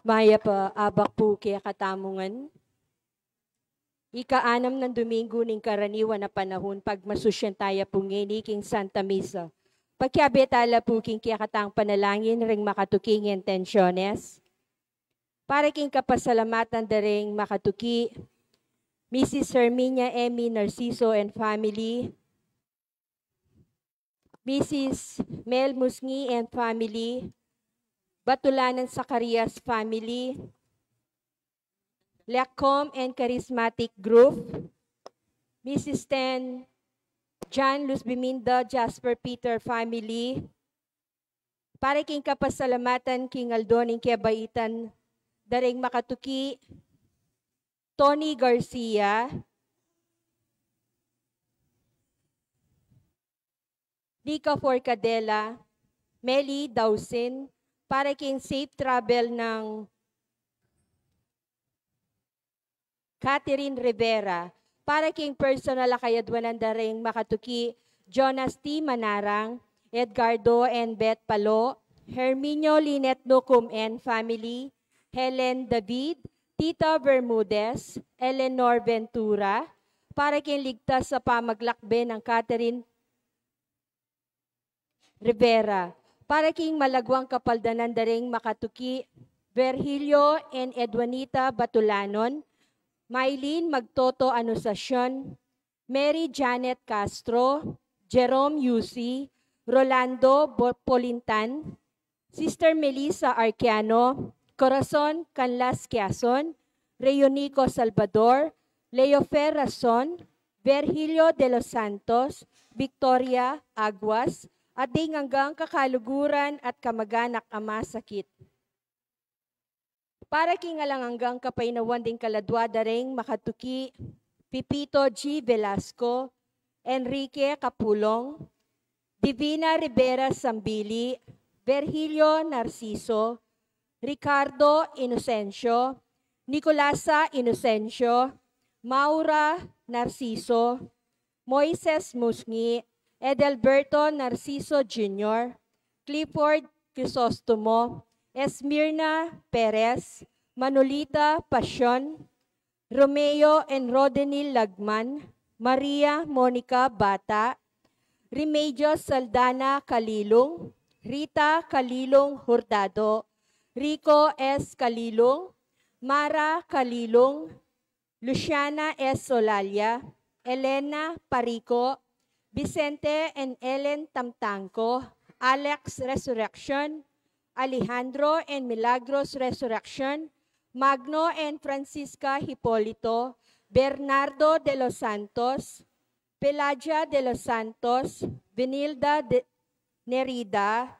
Maya pa abak po kaya katamungan. Ika-6 ng Domingo ning karaniwan na panahon pagmasusyan tayo pungini king Santa Misa. Pagkabetala po king kaya katang panalangin ring makatuking intensyones. Para king kapasalamatan da ring makatuki, Mrs. Herminia Emmy Narciso and family, Mrs. Mel Musngi and family, Batulanan Zacarias family, Lacom and Charismatic Group, Mrs. Ten, John Luz Biminda, Jasper Peter family, para king kapasalamatan king Aldon ing Kiabaitan, daring makatuki, Tony Garcia, Nika Forcadela, Meli Dawson, para king safe travel ng Catherine Rivera, para king personal akayadwanan da ring makatuki, Jonas T. Manarang, Edgardo and Beth Palo, Herminio Linet Nucum and family, Helen David, Tita Bermudez, Eleanor Ventura, para king ligtas sa pamaglakbe ng Catherine Rivera, para king malagwang kapaldanan da ring makatuki, Virgilio and Edwanita Batulanon, Mylene Magtoto Anunciacion, Mary Janet Castro, Jerome Yusi, Rolando Polintan, Sister Melissa Arciano, Corazon Canlas Quezon, Reunico Salvador, Leofer Razon, Virgilio de los Santos, Victoria Aguas, at ding hanggang kakaluguran at kamag-anak ama sakit. Para kingalang hanggang kapainawan ding kaladwada ring makatuki, Pipito G. Velasco, Enrique Capulong, Divina Rivera Sambili, Virgilio Narciso, Ricardo Inocencio, Nicolasa Inocencio, Maura Narciso, Moises Musngi, Edelberto Narciso Jr., Clifford Crisostomo, Esmirna Perez, Manolita Pasyon, Romeo and Rodenil Lagman, Maria Monica Bata, Remedios Saldana Kalilong, Rita Kalilong Hurtado, Rico S. Kalilong, Mara Kalilong, Luciana S. Solalia, Elena Parico, Vicente and Ellen Tamtangco, Alex Resurrection, Alejandro and Milagros Resurrection, Magno and Francisca Hipolito, Bernardo de los Santos, Pelagia de los Santos, Benilda de Nerida,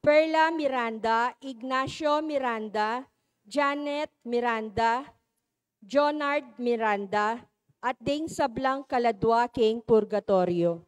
Perla Miranda, Ignacio Miranda, Janet Miranda, Jonard Miranda, at ding sablang kaladwa king purgatorio.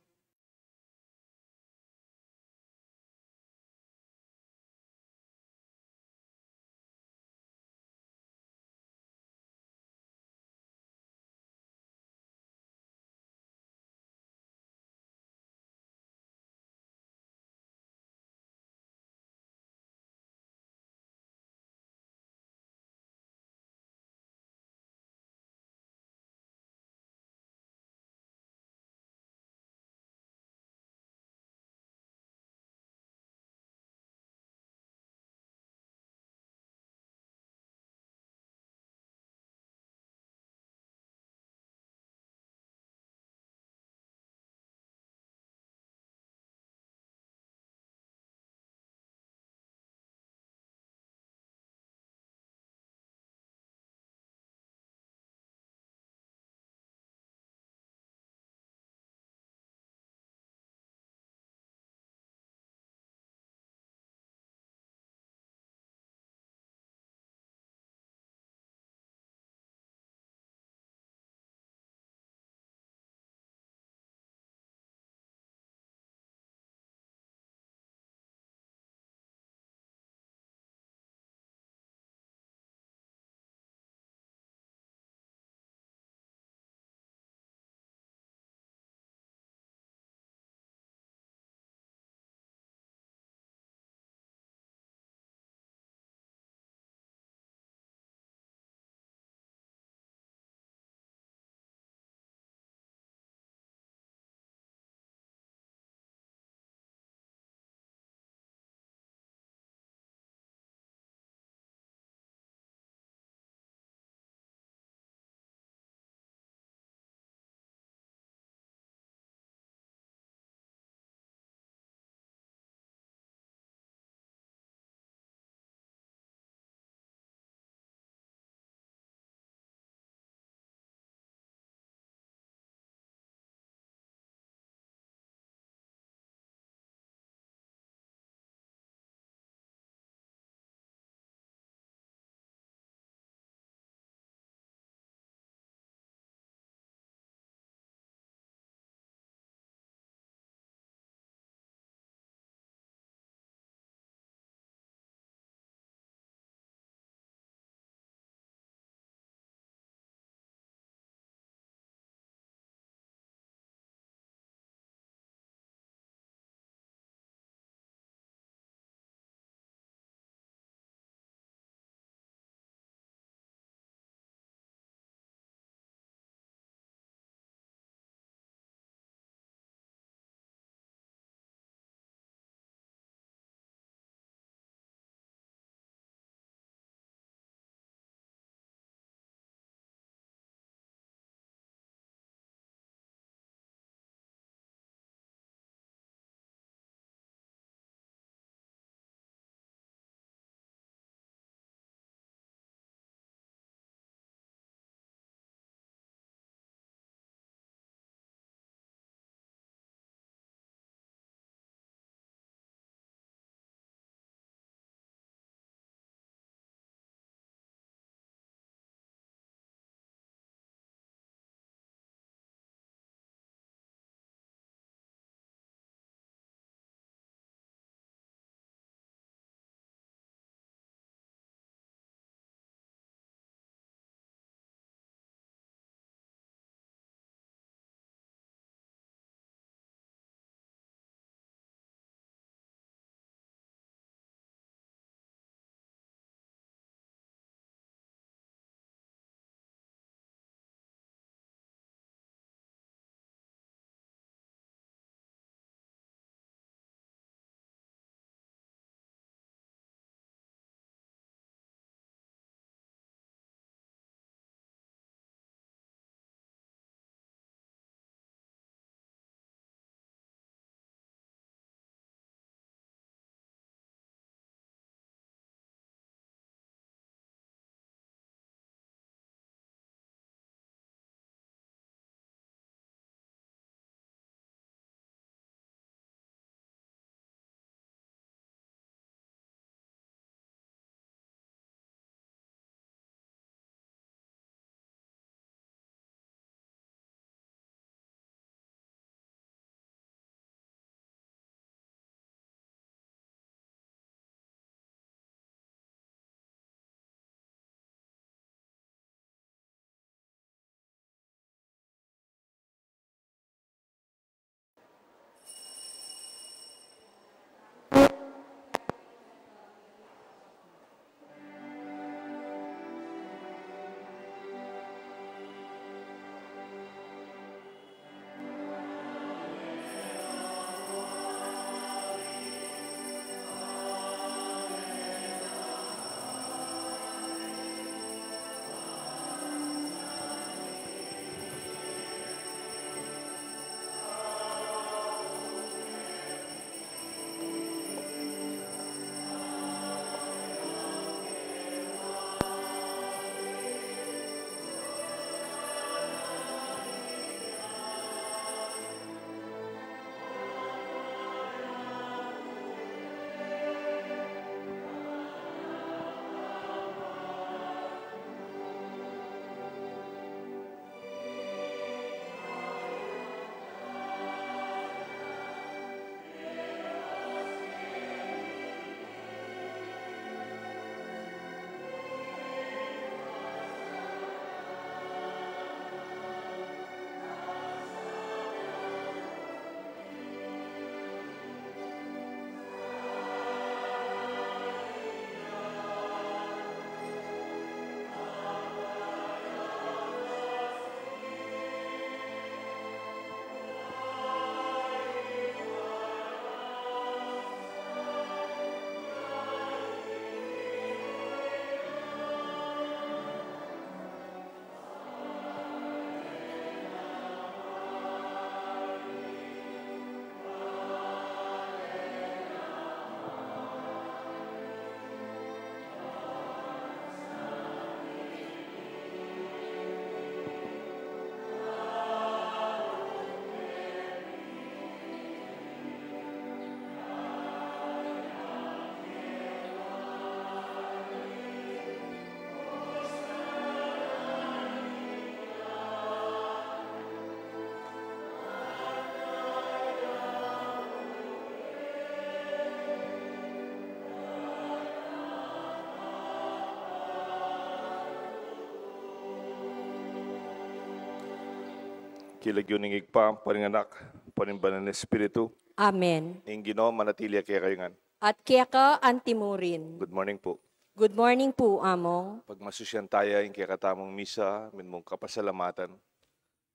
Kilagyon ng igpa, paninganak, panimbanan ng Espiritu. Amen. Ing Ginoo manatili kaya kayo nga. At kaya ka antimurin. Good morning po. Good morning po, Among. Pag masusyan tayo, yung kaya katamong misa, min mong kapasalamatan,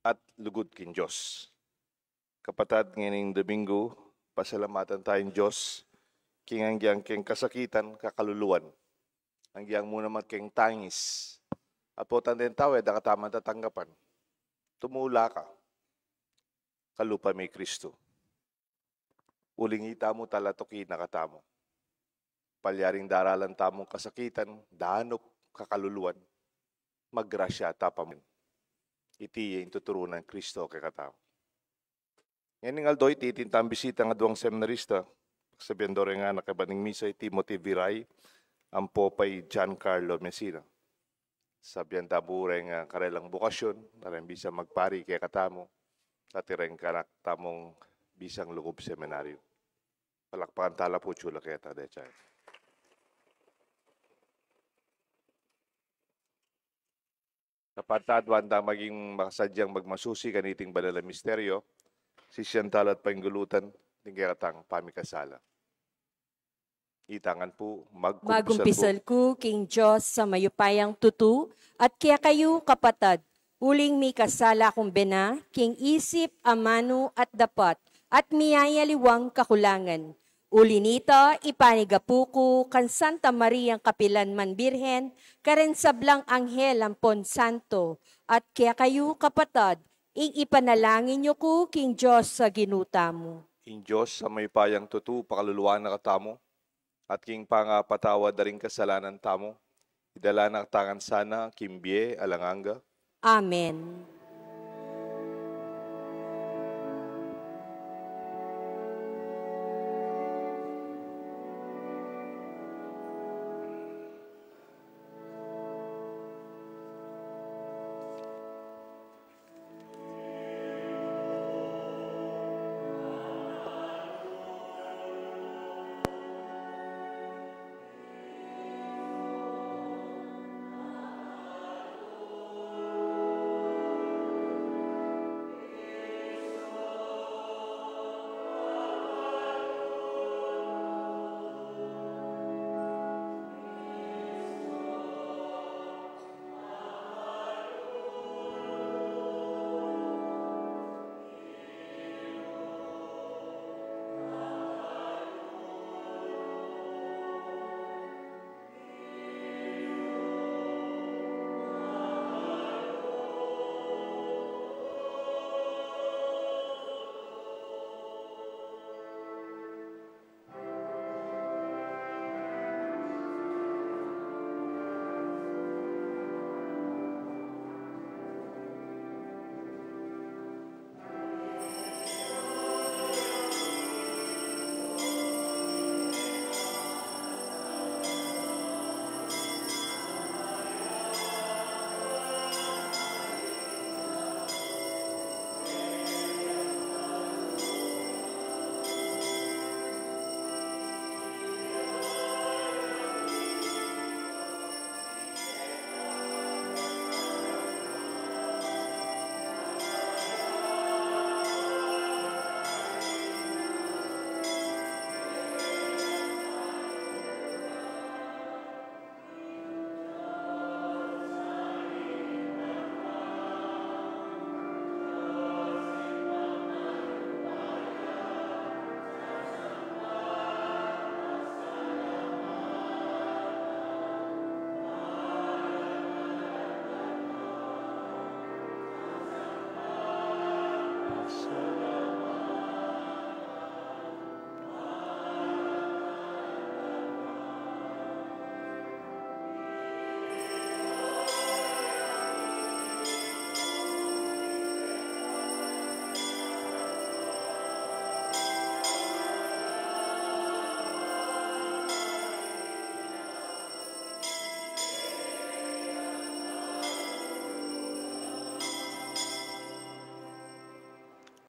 at lugod kin Diyos. Kapatad, ngayong Domingo, pasalamatan tayong Diyos, kingangyang keng kasakitan, kakaluluan. Angyang muna mat keng tangis. At po tanden tayo, dakatamang tatanggapan. Tumula ka. Kalupa may Kristo. Uling ita mo talatoki nakatamo. Palyaring daralan tamong kasakitan, dahanok kakaluluan. Maggrasya tapamin. Iti yung tuturunan Kristo kay katao. Ngayon ng aldoy, titintang bisita nga duwang seminarista. Sabihan do rin nga nakabaning misa, Timothy Viray, ang popay Giancarlo Messina. Sabihan tabo rin nga karelang bukasyon, narin bisa magpari kay katamo, at rin kanak tamong bisang lugob seminaryo. Palakpakan tala po chula kaya tada chay. Kapatad, wanda maging makasadyang magmasusi kaniting banal na misteryo, sisyantal at panggulutan, tingkatang pamikasala. Itangan po, magkumpisal ko, King Diyos, sa mayupayang tutu, at kaya kayo, kapatad, uling may kasala kong bena, king isip, amano, at dapat, at miyayaliwang kakulangan. Uli nito, ipanigapuko, kan Santa Maria Kapilan man Birhen, karen sablang anghel ampon santo, at kaya kayo, kapatad, ing ipanalangin nyo ko, King Diyos, sa ginuta mo. King Diyos, sa may payang tutu, pakaluluan na katamo, at king pangapatawad na rin kasalanan tamo, idala na katangan sana, kimbye, alanganga. Amen.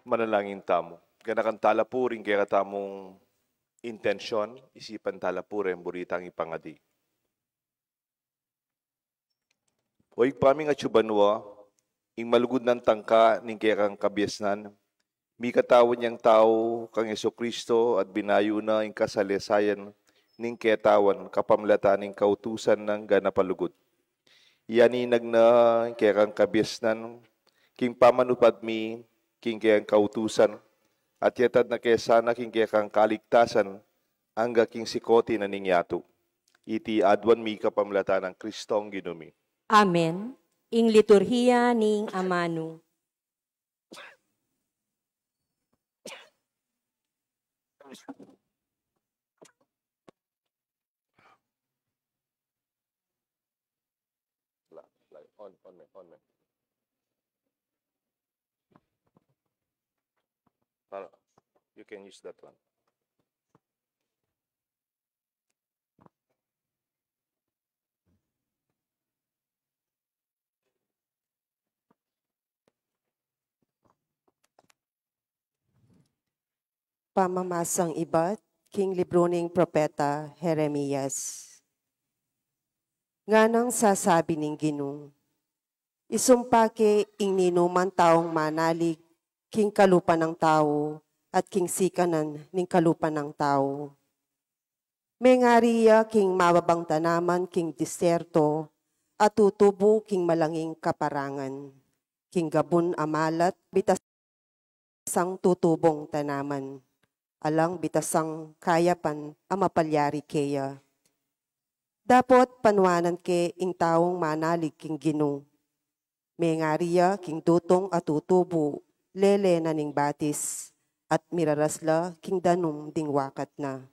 Manalangin tamo. Ganakan talapurin kaya tamong intensyon, isipan talapurin, buritang ipangadi. Oig paming at subanwa, ing malugod ng tangka ning kayang kabiasnan, mi katawan niyang tao kang Kristo at binayo na ing kasalesayan ning ketawan kapamlatan ning kautusan ng ganapalugod. Yaninag na kayang kabiasnan, king pamanupad mi, king kayang kautusan, at yatad na kesana king kayang kaligtasan, angga king sikoti na ningyato. Iti adwan mi kapamlatan ng Kristong ginumi. Amen. Ing liturhiya ning amano. On. You can use that one. Pamamasang iba't king libro ning propeta Jeremias. Nga nang sasabi ning Ginoo, isumpake ing ninuman taong manalig king kalupa ng tao at king sikanan ning kalupa ng tao. Mengariya king mababang tanaman king diserto at tutubo king malanging kaparangan. King gabon amalat bitasang tutubong tanaman. Alang bitasang kayapan amapalyari keya. Dapot panwanan ke ing taong manalig king Ginoo. Mengariya king dutong at tutubo, lele na ning batis, at mirarasla king danum ding wakat na.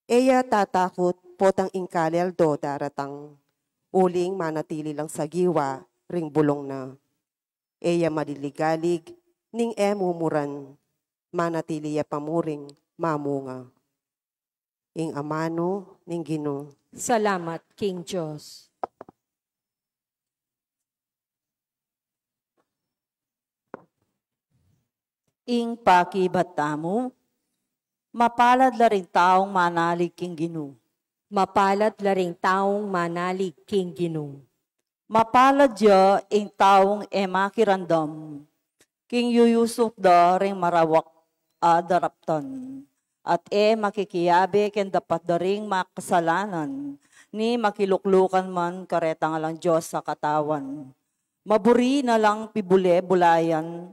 Eya tatakot potang inkaleldo daratang, uling manatili lang sa giwa, ring bulong na. Eya madiligalig, ning emumuran, manatiliya pamuring mamunga. Ing amano ning Ginoo. Salamat, King Diyos. Ing pakibatamo, mapalad la rin taong manalig king Ginoo. Mapalad laring taong manalig king Ginoo. Mapalad ya ing taong emakirandam, king yuyusok da ring marawak daraptan. At makikiyabe ken dapat da ring makasalanan, ni makiluklukan man kareta nga lang Diyos sa katawan. Maburi na lang pibule bulayan,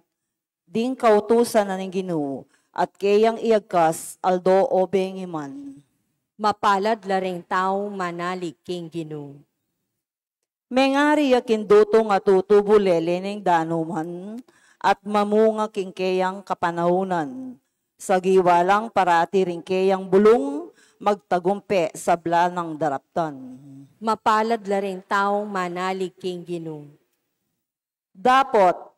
ding kautusan na ning Ginoo, at kayang iagkas aldo obeng iman. Mapalad laring taong manalig king Ginoo. Mengari yakin dutong at tutubulele ning danuman, at mamunga king kayang kapanahunan. Sa giwalang parati ring kayang bulong, magtagumpe sa blanang daraptan. Mapalad laring taong manalig king Ginoo. Dapot,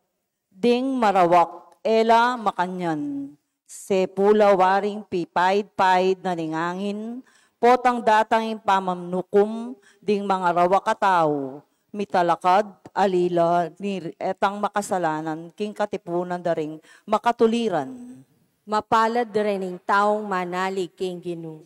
ding marawak, ela makanyan. Se pulawaring pipaid-paid na ningangin, potang datang pamamnukum, ding mga rawak katao, mitalakad, alila, ni etang makasalanan, king katipunan daring makatuliran. Mapalad laring taong manalig king Ginoo.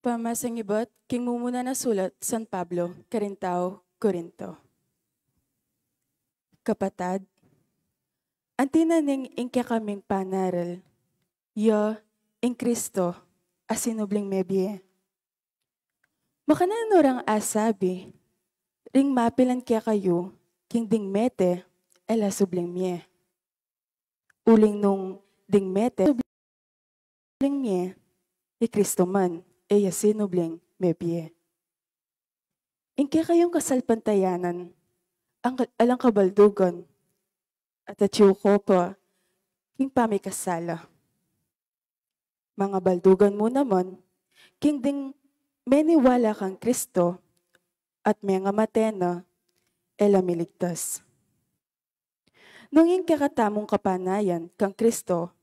Pamasang ibot, king mumuna na sulat, San Pablo, Carintao, Corinto. Kapatad, antinaning ingkya kaming panaral, yo, ing Kristo, asinubling mebye. Makananurang asabi, ring mapilan kya kayo, king ding mete, ela subling mye. Uling nung ding mete, subling mye, Kristo man, eya sinubling mebye. Ingke kayong kasalpantayanan, alang kabaldugan, at atyuko pa, king pamikasala. Mga baldugan mo naman, king ding meniwala kang Kristo at mga matena elamiligtas. Nung ing kakatamong kapanayan kang Kristo,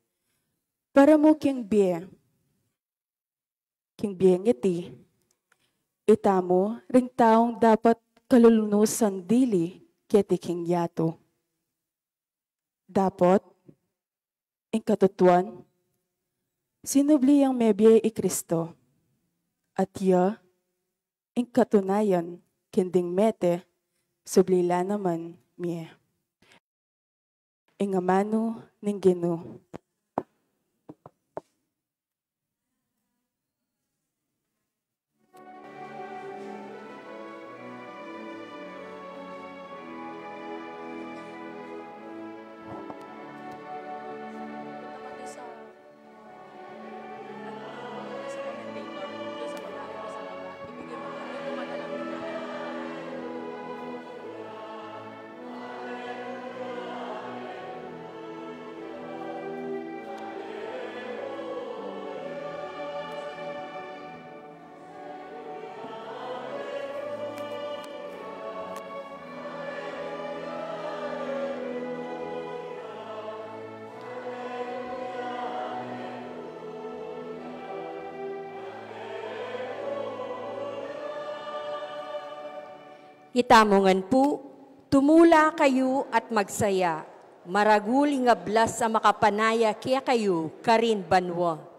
para mo king biye ngiti, itamo ring taong dapat kalulunusan dili keti king yato. Dapat, ing katutuan, sinubli ang mebye i Kristo, at ya, ing katunayan, kinding mete, sublila naman miye. Ing amano ning Ginoo. Itamongan po, tumula kayo at magsaya. Maraguli nga blas sa makapanaya kaya kayo, karin banwa.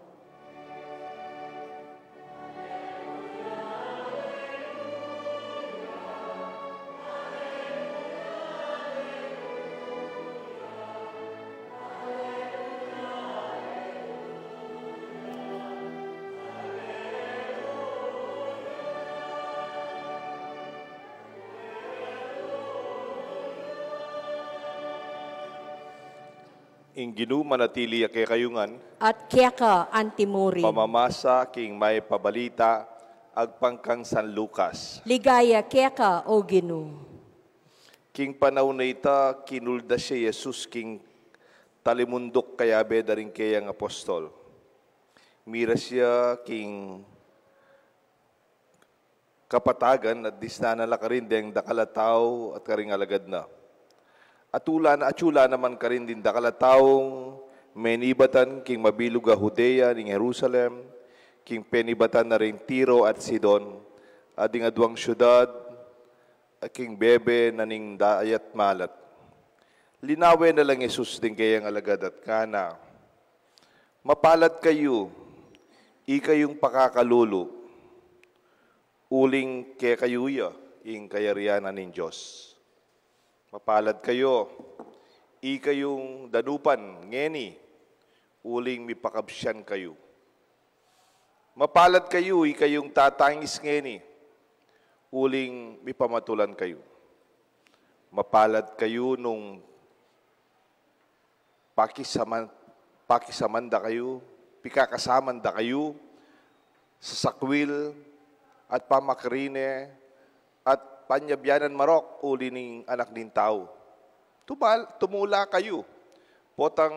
Ing Ginoo manatili kay kayungan, At kaya ka, antimuri. pamamasa king may pabalita, agpangkang San Lucas. Ligaya kaya ka, o Ginoo. King panahon na ita, kinulda siya Jesus king talimundok kaya bedaring kayang apostol. Mira siya king kapatagan at disnana la karin deng dakalataw at karing alagad na. Atula naman karin din dakalataong menibatan king mabilog a Judea ning Jerusalem, king penibatan na rin Tiro at Sidon, ading aduang syudad, king bebe na ning dayat malat. Linawe na lang Jesus din kayang alagad at kana. Mapalad kayo, ikayong pakakalulo, uling kaya kayuya, ing kayarianan ning Diyos. Mapalad kayo, ikayong danupan, ngeni, uling mipakabsyan kayo. Mapalad kayo, ikayong tatangis ngeni, uling mipamatulan kayo. Mapalad kayo nung pakisamanda kayo, pikakasamanda kayo, sa sakwil at pamakrine at panyabyanan marok, uli ning anak ning tao. Tumula kayo. Potang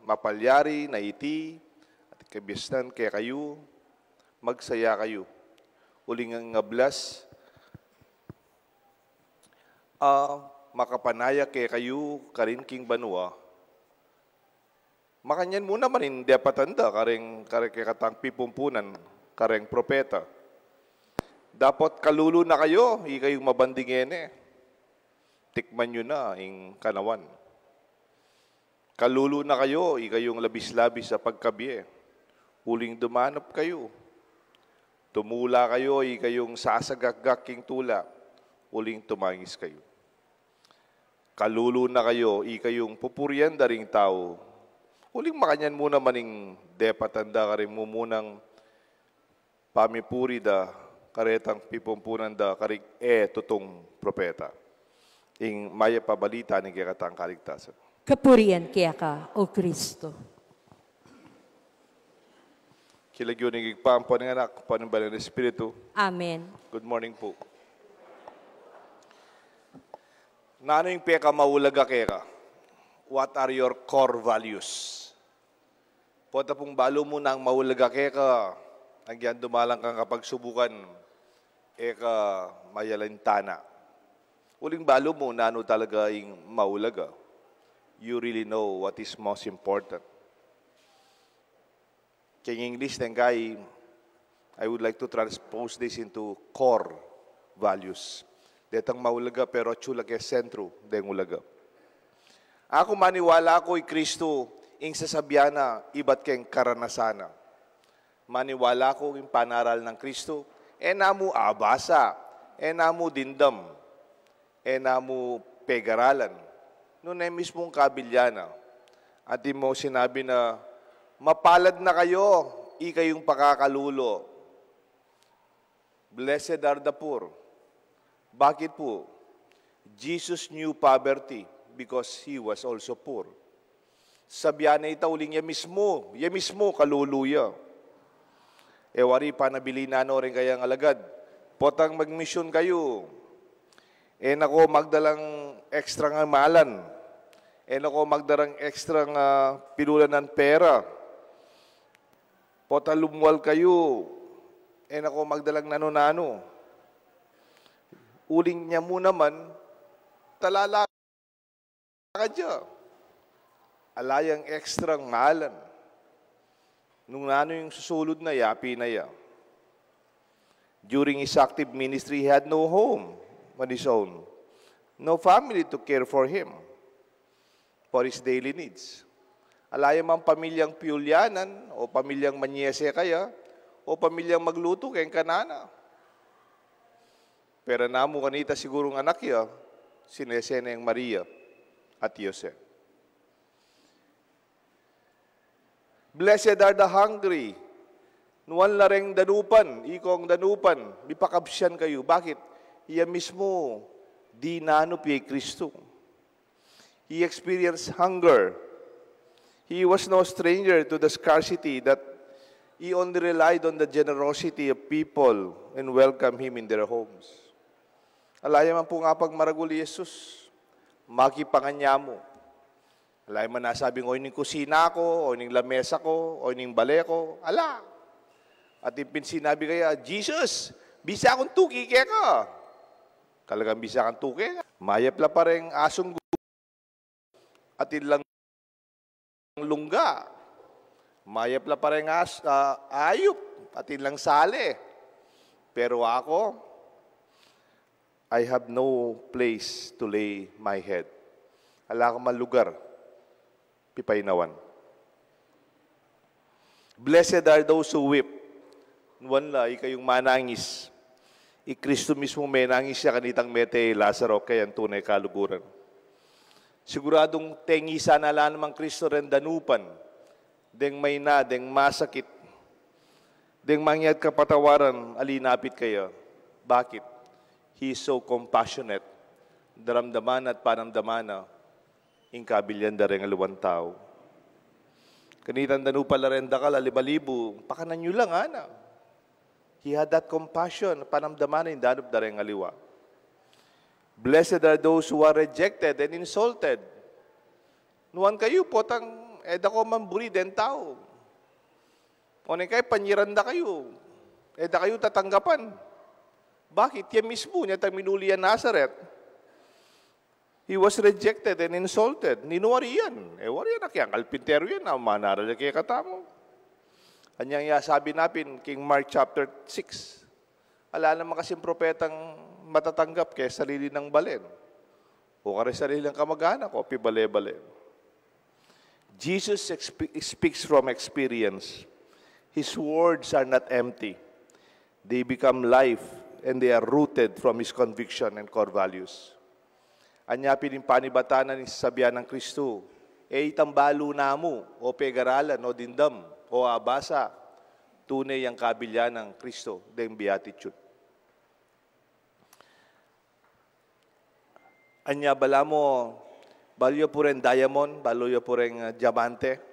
mapalyari na iti, at kabisnan kaya kayo, magsaya kayo. Uling ang ngablas, makapanaya kaya kayo, karin king banwa. Makanyan muna manin, di patanda, karing katang pipumpunan, karing propeta. Dapat kalulo na kayo, ikayong mabandingin eh. Tikman nyo na, ing kanawan. Kalulo na kayo, ikayong labis-labis sa pagkabiye. Huling dumanap kayo. Tumula kayo, ikayong sasagak-gak king tula. Huling tumangis kayo. Kalulo na kayo, ikayong pupurian daring tao. Huling makanyan muna maning depatanda ka rin mo munang pamipuri da karetang pipumpunan da karig tutong propeta. Ing maya pabalita ni kikatang kaligtasan. Kapurian kaya ka, o Kristo. Kilagyo ni Gigpampo ng anak, panumbalan ng Espiritu. Amen. Good morning po. Nano yung peka maulaga keka? What are your core values? Pota pong balo mo nang maulaga ka, nagyan dumalang kang kapag subukan, ka mayalintana. Uling balo mo na ano talaga yung maulaga. You really know what is most important. Kaya in English, then guy, I would like to transpose this into core values. Detang maulaga pero chula kaya sentro deng ulaga. Ako maniwala ko Kristo ing sasabyana iba't keng karanasana. Maniwala ko ing panaral ng Kristo namu abasa, namu dindam, namu pegaralan. Noon ay mismong kabilyana. At di mo sinabi na mapalad na kayo, ikayong pakakalulo. Blessed are the poor. Bakit po? Jesus knew poverty because He was also poor. Sabihan na itauling ya mismo kaluluya. Wari panabili na rin kayang alagad. Potang magmisyon kayo. Nako magdalang ekstra nga malan. Nako magdarang ekstra nga pilulan ng pera. Pota lumwal kayo. Nako magdalang nano-nano. Uling niya mo naman, talala ka dyan. Alayang ekstrang malan. Nung nano yung susulod na yapi na ya. During his active ministry, he had no home on his own. No family to care for him for his daily needs. Alayang mang pamilyang Piulyanan o pamilyang Manyese kaya, o pamilyang magluto kayong kanana. Pero namo kanita sigurong anak ya, sinesena yung Maria at Jose. Blessed are the hungry. Nuwan lareng danupan, ikong danupan, bipakabsyan kayo. Bakit? Iya mismo, di nanupi Kristo. He experienced hunger. He was no stranger to the scarcity that He only relied on the generosity of people and welcomed Him in their homes. Alaya man po nga pag maraguli Jesus, makipanganya mo. Alaya man nasabing, o ining kusina ko, o ining lamesa ko, o ining bale ko, ala. At ipin sinabi kaya, Jesus, bisa akong tuki kaya ka. Talagang bisa kang tuki. Mayapla pa rin asong at ilang lungga. Mayapla pa rin ayup at ilang sale. Pero ako, I have no place to lay my head. Ala ko malugar, pipaynawan. Blessed are those who weep. Nuwan ikayong manangis. Kristo mismo may nangis siya kanitang mete Lazaro, kaya tunay kaluguran. Siguradong tengisa na lang namang Kristo rin danupan. Deng may na, deng masakit, deng mangyad kapatawaran, alinapit kayo. Bakit? He is so compassionate. Daramdaman at panamdaman na ingkabilyan da rin aluwan tao. Kanitan danupala rin da ka, lalibalibo, pakanan nyo lang, ana. He had that compassion, panamdaman na danup da rin aliwa. Blessed are those who are rejected and insulted. Nuwan kayo, potang dako mamburi den tao. O kay panyiranda kayo. Da kayo tatanggapan. Bakit? Yan mismo niya minuli yan Nazareth. He was rejected and insulted. Ninuwari yan. Wari yan. Kaya kalpintero yan. Manaral kaya katamo. Anyang sabi natin, King Mark chapter 6. Ala naman kasing propetang matatanggap kaya sarili ng balen. O kare sarili ng kamag-anak o pibale-bale. Jesus speaks from experience. His words are not empty. They become life and they are rooted from His conviction and core values. Anya pinimpanibatanan ni sabihan ng Kristo, itambalo na mo, o pegaralan, o dindam, o abasa, tunay ang kabilyan ng Kristo, the beatitude. Anya bala mo, balyo po rin diamond, balyo po rin diamante.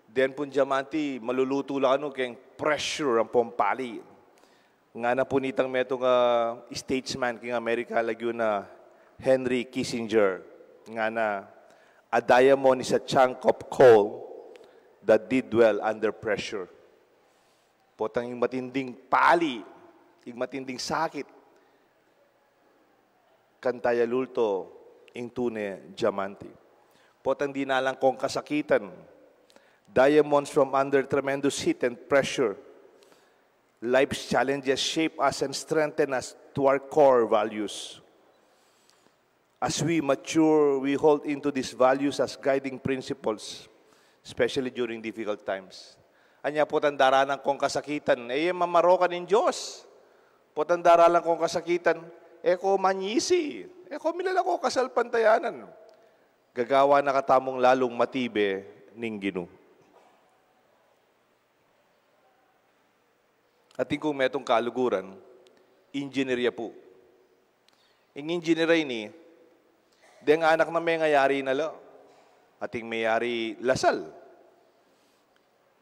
Then po diamante, maluluto lang ano, kayong pressure ang pompali. Nga na po nitang metong statesman king Amerika lagyo na Henry Kissinger. Nga na, a diamond is a chunk of coal that did well under pressure. Potang yung matinding pali, yung matinding sakit, kantaya lulto, ing tune diamante. Potang dinalang kong kasakitan, diamonds from under tremendous heat and pressure. Life's challenges shape us and strengthen us to our core values. As we mature, we hold into these values as guiding principles, especially during difficult times. Anya po tandaranan kong kasakitan, mamarokan ng Diyos. Po tandaranan kong kasakitan, ko manyisi, ko milala ko kasal pantayanan. Gagawa na katamong lalong matibe ning Ginu. At kung metong kaluguran, engineer po. Ang engineer ni, deng anak na may ngayari na lo. Ating mayari Lasal.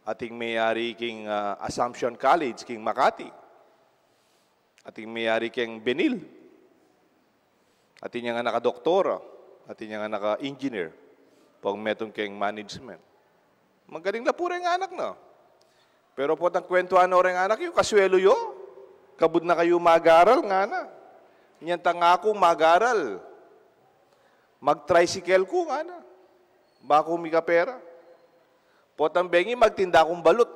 Ating mayari king Assumption College, king Makati. Ating mayari king Benil. Ating nga naka-doktora. Ating nga naka-engineer. Pag metong king management. Magaling na po rin ang anak na. Pero po tang kwentuhan na rin anak yung kaswelo yo. Kabud na kayo mag-aral nga na. Yan tanga ako mag-aral. Mag-tricycle ko nga na. Bako mi ka pera. Potang bengi magtinda akong balot.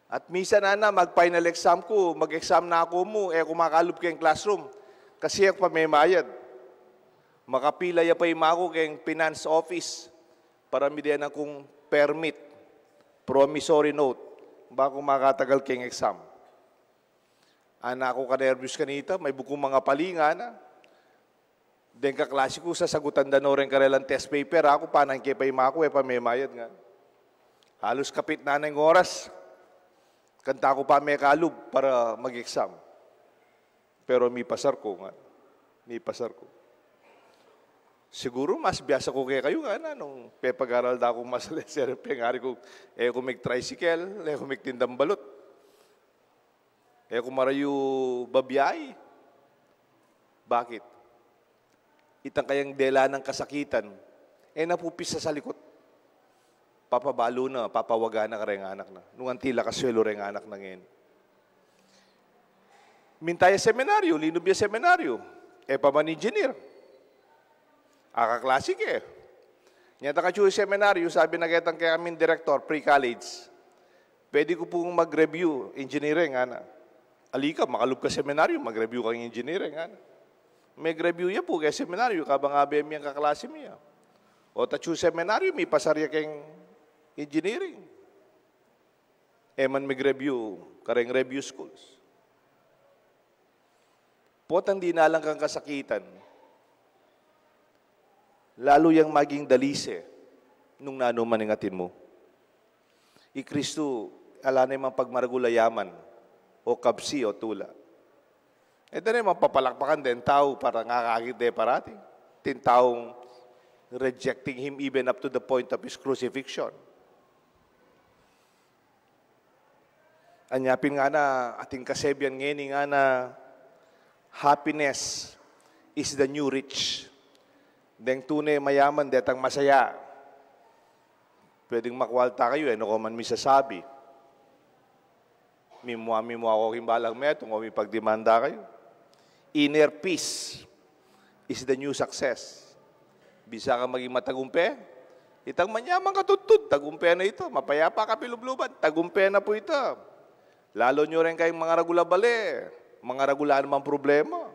At misa na mag-final exam ko, mag-exam na ako mo, kumakalup kayong classroom. Kasi ako pa may mayad. Makapila ya pa yung ako kayong finance office para midiyan akong permit, promissory note, bako makatagal kayong exam. Anak ko ka-nervous kanita, may bukong mga palinga na. Den ka klasiko sa sagutan da no rin karelang test paper. Ako pa nang kipay mako, pa may mayad nga. Halos kapit na ng oras. Kanta ko pa may kalub para mag-exam. Pero may pasar ko nga. May pasar ko. Siguro mas biyasa ko kaya kayo nga na nung pepag-aral da akong mas lesser. Pengari ko, kung mag-tricycle, kung mag-tindang balot. Kung marayo babiyay. Bakit? Itang kayang dela ng kasakitan, napupisa sa likod. Papabalo na, papawaga na ka rin anak na. Nung antila kaswelo rin anak na ngayon. Mintaya seminaryo, linubya seminaryo. Paman engineer. Klasik Nyata ka chuo seminaryo, sabi na kitang kaya kaming director, pre-college. Pwede ko pong mag-review engineering, ana. Alika, makalub ka seminaryo, mag-review kang engineering, ana. May review ya po kaya seminaryo, kabang ABM yung kaklase niya. O tachu seminaryo, may pasarya keng engineering. Man mag-review, kareng review schools. Potang di na lang kang kasakitan, lalo yung maging dalise nung nanumaningatin mo. Kristo, ala na yung pagmaragulayaman o kabsi o tula. Ito na yung papalakpakan din, tao para ngakakit de parati. Tintaong rejecting Him even up to the point of His crucifixion. Anyapin nga na, ating kasebyan ngayon nga na happiness is the new rich. Deng tunay mayaman, detang masaya. Pwedeng makwalta kayo, no ko man misasabi. Mimwa ako kimbalang metong o may pagdemanda kayo. Inner peace is the new success. Bisa ka maging matagumpe, itang manyaman katutod, tagumpe na ito. Mapayapa ka pilubluban, tagumpe na po ito. Lalo nyo rin kayong mga ragulabali, mga ragulaan naman problema.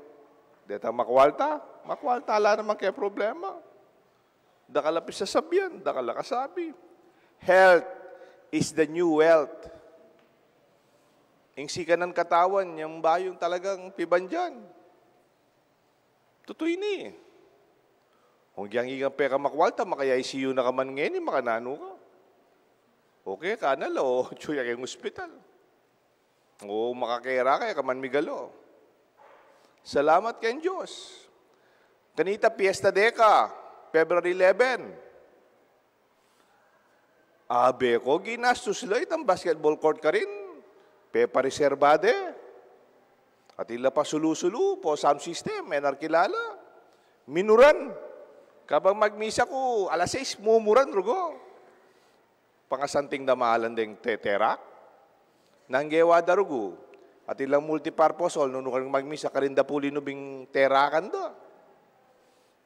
Deta makwalta, ala naman kaya problema. Dakalapis sa sabyan, dakalakasabi. Health is the new wealth. Ang sikanan katawan, yung bayong talagang pibandyan. Tutoy ni. Kung diyang igang peka makwalta, makaya ICU na ka man ngayon, makanano ka. Okay, kanal o chuya kayong ospital. O makakera kaya ka man migalo. Salamat kayong Diyos. Kanita, Fiesta Deca, February 11. Abe ko, ginastos lang itang basketball court ka rin. Pepa reservade. At ila pa sulu-sulu po, sound system, may narkilala. Minuran. Kabang magmisa ko, alas 6, mumuran, rugo. pangasanting damahalan ding teterak, nanggewa darugo, at ilang multipurpose hall, nung magmisa karinda po linubing terakan do.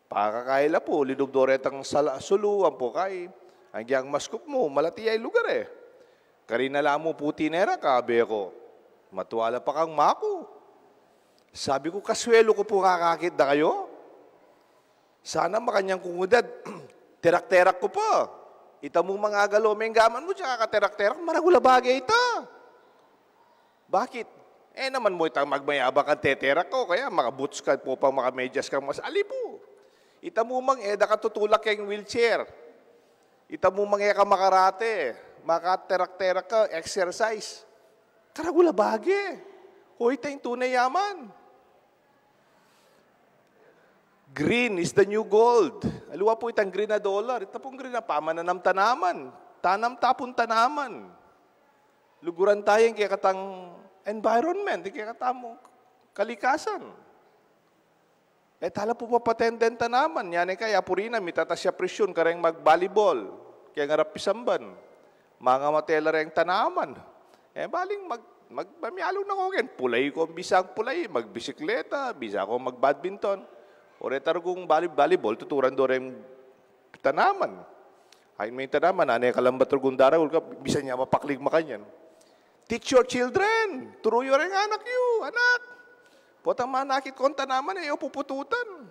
Pakakaila po, linubdoretang suluan po kay, hanggang maskup mo, malati ay lugar eh. Karinala mo puti nera ka, beko, matuwala pa kang mako. Sabi ko, kaswelo ko po kakakit na kayo. Sana makanyang kungudad, terak-terak ko po. Ita mo mga galomeng gaman mo, tsaka katerak-terak, maragula bagay ita. Bakit? Naman mo itang magmayabang kang teterak ko, kaya mga boots ka po pang mga medyas kang mas alipo. Ita mo mang katutulak kayong wheelchair. Ita mo mang ka makarate, makaterak-terak ka, exercise. Karagula bagay. Hoy, tayong tunay yaman. Green is the new gold. Aluwa po itang green na dollar. Ito pong green na pamananam tanaman. Tanam tapon tanaman. Luguran tayong kaya katang environment, kaya katamo kalikasan. Tala po papatenden tanaman. Yan kaya purina, mitatasya presyon, kareng mag-volleyball. Kaya ngarap pisamban. Mga matela rin tanaman. Baling magmamiyalo na ko yan. Pulay ko, bisang pulay. Magbisikleta, bisa ko mag-badminton. O retar kong volleyball, tuturan do rin tanaman. Ay may tanaman, anay kalambat rugong darawul ka, bisa niya mapaklig makanyan. Teach your children. Turuyo rin anak yu, anak. Potang manakit ko ang tanaman, pupututan.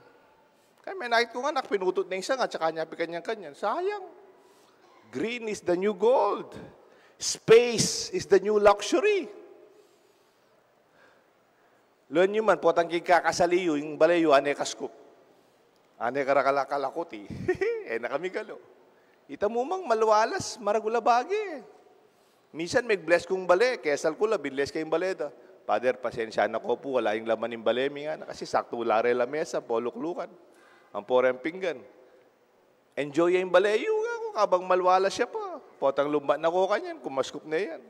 Kaya may nakit ko anak, pinutot na isang at saka niya pikanyan-kanyan. Sayang. Green is the new gold. Space is the new luxury. Loan nyo man, potang kikakasaliyo, yung balayo, ane kaskup. Ane karakalakuti. Nakamigalo. Ita mo mang malwalas, maragula bagi. Minsan may bless kong bale, kesal ko la, binles kayong baleda. Father, pasensya na ko po, wala yung laman ng bale, kasi sakto lare la mesa, poluklukan. Ang poreng pinggan. Enjoy yung baleyo ako, kabang malwala siya pa. Potang lumba na ko kanyan, kumaskup na yan.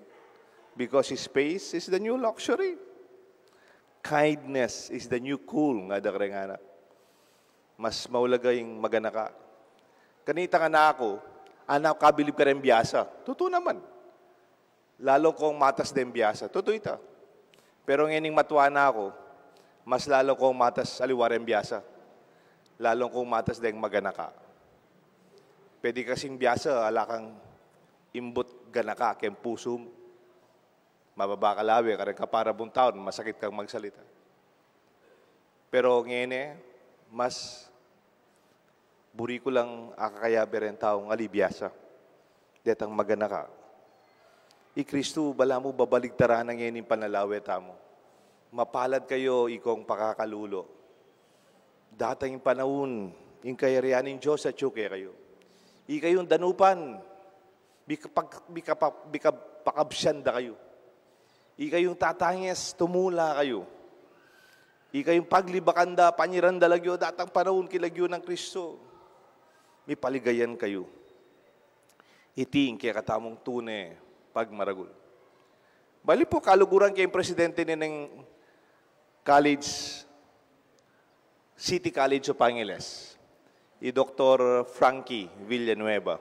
Because his space is the new luxury. Kindness is the new cool, nga dakreng anak. Mas maulaga yung magana ka. Kanita ka na ako, anak, kabilib ka rin biyasa. Totoo naman. Lalo kong matas din biyasa. Totoo ito. Pero ngayon matuwa na ako, mas lalo kong matas aliwaren biyasa. Lalo kong matas din magana ka. Pwede kasing biyasa, alakang imbot gana ka, kem puso mo. Mababa ka lawi, karang kaparabong taon, masakit kang magsalita. Pero ngayon mas buri ko lang akakayabi rin taong alibiyasa. Detang magana ka. Kristo, bala mo babaligtaran ng ngayon yung panalawet mo. Mapalad kayo, ikong pakakalulo. Datang yung panahon, yung kayarian ng Diyos at yuke kayo. Ikayong danupan, pakabsyan da kayo. Ikayong tatangis, tumula kayo. Ikayong paglibakanda, panyiranda lagyo, datang panahon kilagyo ng Kristo. May paligayan kayo. Iting kaya katamong tune, pagmaragul. Bali po, kaluguran kayong presidente ng college, City College of Angeles, Dr. Frankie Villanueva.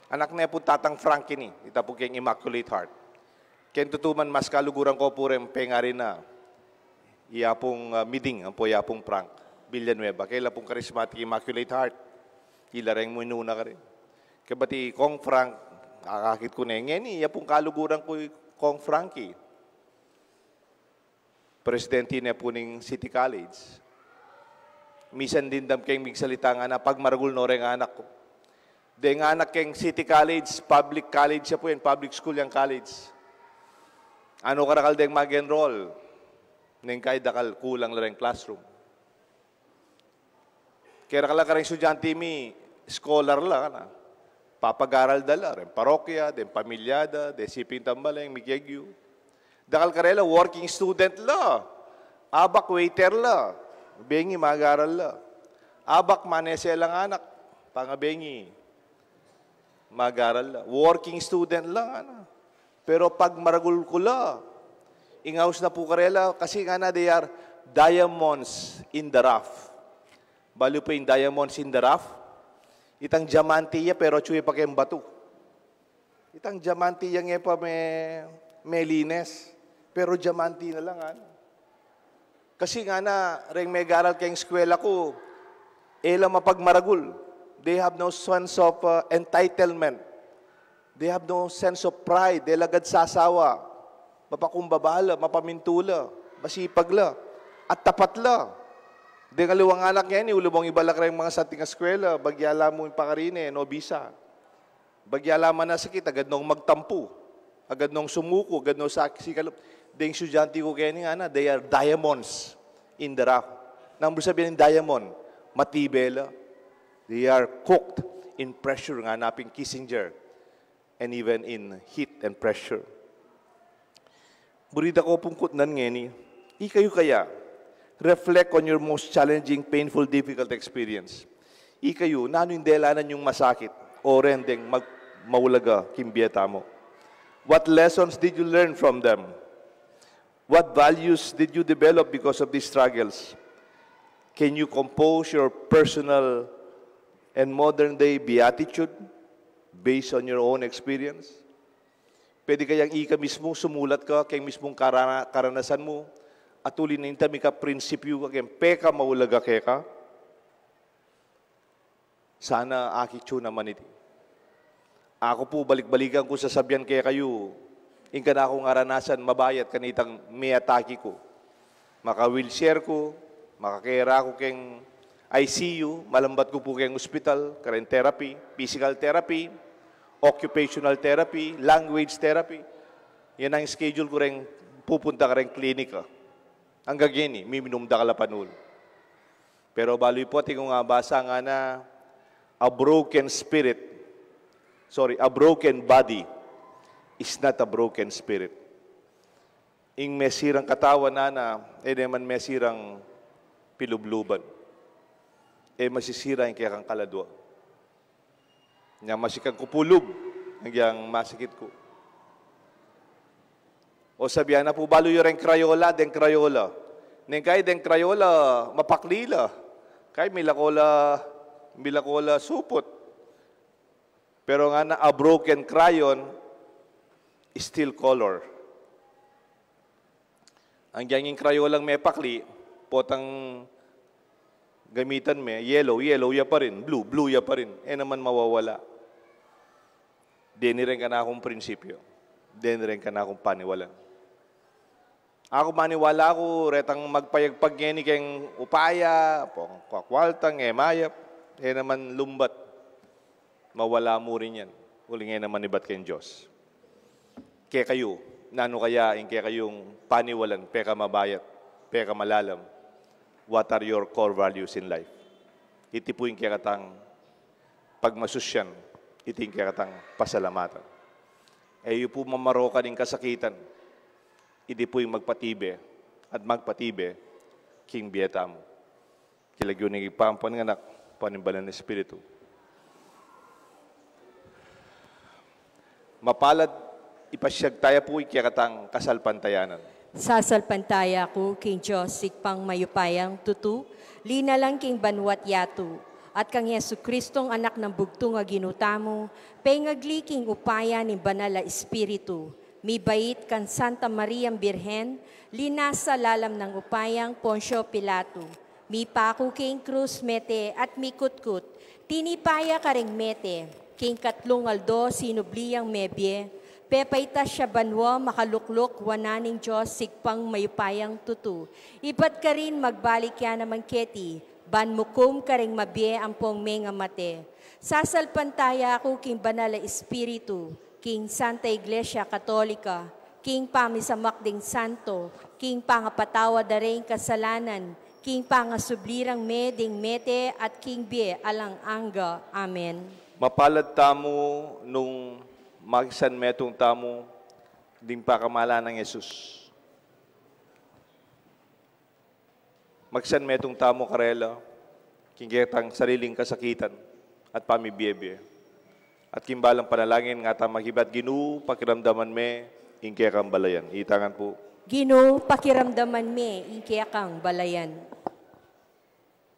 Anak na po tatang Frankie ni, ita po kayong Immaculate Heart. Kaya tutuman mas kaluguran ko po rin pengari na iyapong meeting, ang po iyapong Frank Villanueva. Kaya pong charismatic Immaculate Heart. Kila rin mo inuna ka rin. Kaya bati Kong Frank, akakit ko na ngayon, iyapong kaluguran ko Kong Frankie. Presidente na po ng City College. Misan din dam kayong migsalita nga na pagmaragul no rin anak ko. Dahil nga anak kayong City College, public college siya po yan, public school yung college. Ano karakal dahil mag-enroll? Neng kahit dakal kulang lang yung classroom. Kaya ka rin estudyante mi, scholar lang na. Papag-aral dala rin, parokya, den pamilyada, den siping tambaleng, migyagyo. Dakal karela, working student la. Abak waiter la. Bengi mag-aral la. Abak manese lang anak. Pangabengi. Mag-aral la. Working student lang ana. Pero pag maragul ko la, ingaws na po karela, kasi nga na they are diamonds in the rough. Balo po yung diamonds in the rough. Itang diamante ya, pero chuy pa kayong bato. Itang diamante yang pa may lines. Pero diamante na lang, ano? Kasi nga na, ring may garal kayong eskwela ko, ela mapagmaragul. They have no sense of entitlement. They have no sense of pride. They lagad sasawa. Mapakumbabala, mapamintula, masipagla, at tapatla. Di nga liwang anak niya ni, ulubong ibalak rin mga sa ating eskwela, bagyala mo yung pakarine, no bisa. Bagyala man na sakit, agad nung magtampu, agad nung sumuko, agad nung sikalop. Ding estudyante ko kaya nga na, they are diamonds in the rough. Nang sabihin ng diamond, matibela. They are cooked in pressure, nga hanapin Kissinger, and even in heat and pressure. Burida ko pungkot nan ngeni, ikayo kaya, reflect on your most challenging, painful, difficult experience. Ikayo, nano yung delanan yung masakit, o rendeng maulaga, kimbieta mo. What lessons did you learn from them? What values did you develop because of these struggles? Can you compose your personal and modern-day beatitude based on your own experience? Pwede kayang ika mismo sumulat ka kay mismong karanasan mo at tuloy na intami ka prinsipyo ka kayang peka maulaga keka. Sana akityo naman iti. Ako po balik-balikan ko sa sabyan kaya kayo. Ingka na akong aranasan, mabayat kanitang may atake ko. Maka-wheelchair ko, makakera ko keng ICU, malambat ko po keng hospital, karen therapy, physical therapy, occupational therapy, language therapy. Yan ang schedule ko rin, pupunta ka rin klinika. Ang gagini, miminumda ka lapanul. Pero baloy po, tingong nga basa nga na, a broken body is not a broken spirit. Ing mesirang katawan na, naman mesirang pilubluban. Masisira yung kaya kang kaladwa. Nga masikang kupulub, hanggang masikit ko. O sabihan na po, balo yung krayola, den krayola. Neng kaya den krayola, mapaklila. Kaya milakola supot. Pero nga na, a broken crayon, still color. Ang ganging krayolang may pakli, potang gamitan may, yellow ya pa rin, blue ya pa rin. Naman mawawala. Deni rin ka na akong prinsipyo. Deni rin ka na akong paniwalan. Ako maniwala ako, retang magpayagpag ngeni keng upaya, kakwaltang, mayap, naman lumbat. Mawala mo rin yan. Uling naman ibat kayong Diyos. Kaya kayo, nano kaya, kaya kayong paniwalan, peka mabayat, peka malalam, what are your core values in life? Iti po yung kaya katang pagmasusyan, iti yung kaya katang pasalamatan. Yung po mamaroka ng kasakitan, iti po yung magpatibe, at magpatibe, king bieta mo. Kilagyo ng ipampan ng anak, panimbalan ng Espiritu. Mapalad, ipasyag tayo po ikakatang kasalpantayanan. Sasalpantaya ko, King Diyos, sikpang mayupayang tutu, lina lang king banwat yatu, at kang Yesu Kristong anak ng bugtong nga ginutamo, pengagli king upaya ni Banala Espiritu, mi bait kan Santa Maria Birhen, linasa lalam ng upayang Poncio Pilato, mi paku king krus mete at mi kutkut, tinipaya karing mete, king katlong aldo sinubliyang mebye, pepayta siya banwa, makaluklok, wananing Diyos, sigpang mayupayang tutu. Ibat ka rin magbalik yan naman keti, banmukum ka rin mabye ang pong mga mate. Sasalpantaya ako king Banala Espiritu, king Santa Iglesia Katolika, king pamisamakding santo, king pangapatawa daring kasalanan, king pangasublirang meding mete at king bie alang angga. Amen. Mapalad tamo nung magsan metong tamo din pa kamala ng Yesus. Magsan metong tamo karela, kinggetang sariling kasakitan at pamibiyebe. At kimbalang panalangin nga ta maghibat Ginoo pakiramdaman me ingkaya kang balayan. Itangan po. Ginoo pakiramdaman me ingkaya kang balayan.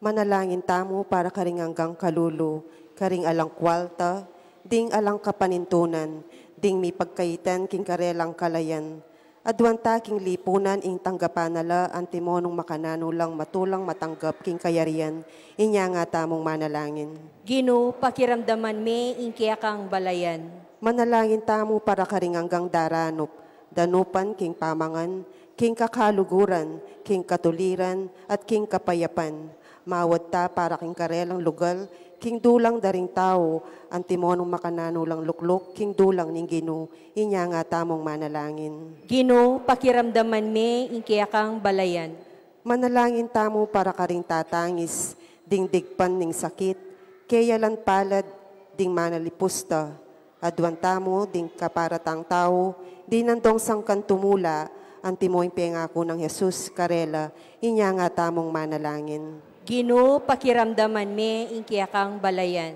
Manalangin tamo para karing hanggang kalulo, karing alang kwalta, ding alang kapanintunan, ding mi pagkaitan king karelang kalayan. Adwanta king lipunan ing tanggapanala antimonong makanano lang matulang matanggap king kayarian. Inya nga tamong manalangin. Ginoo, pakiramdaman me ing kiyakang balayan. Manalangin tamo para karing hanggang daranop, danupan king pamangan, king kakaluguran, king katuliran, at king kapayapan. Mawad ta para king karelang lugal, king dulang daring tao, antimonong makanano lang luklok, king dulang ning Ginoo, inya nga tamong manalangin. Ginoo, pakiramdaman me ing kiyakang balayan. Manalangin tamo para karing tatangis, ding digpan ning sakit, kayalan palad, ding manalipusta, adwan tamo, ding kaparatang tao, di nandong sangkan tumula, antimoy pengako ng Jesus karela, inya nga tamong manalangin. Ginoo, pakiramdaman me ing kiyakang balayan.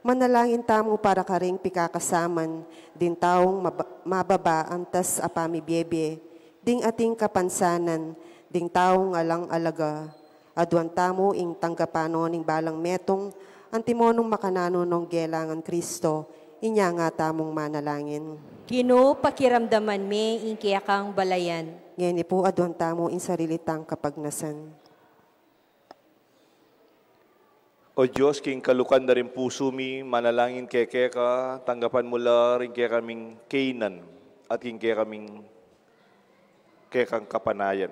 Manalangin tamo para karing pikakasaman, din taong mababa antas apami biebe, ding ating kapansanan, ding taong alang alaga, adwan tamo ing tanggapano ning balang metong, antimonong makanano nung gelangan Kristo, inya nga tamong manalangin. Ginoo, pakiramdaman me ing kiyakang balayan. Ngayon po adwan tamo ing sarilitang kapagnasan. O Diyos, king kalukan na rin puso mi, manalangin keke ka, tanggapan mo la rin kaya kaming kainan at king kaya kaming kekang kapanayan.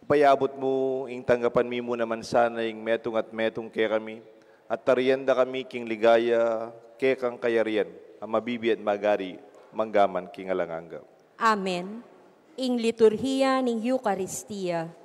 Payabot mo, ing tanggapan mi mo naman sana ing metong at metong kaya kami, at tarianda kami king ligaya, kekang kayarian, ang mabibi at magari, manggaman king alanganga. Amen. Ing liturhiya ning Eucharistia.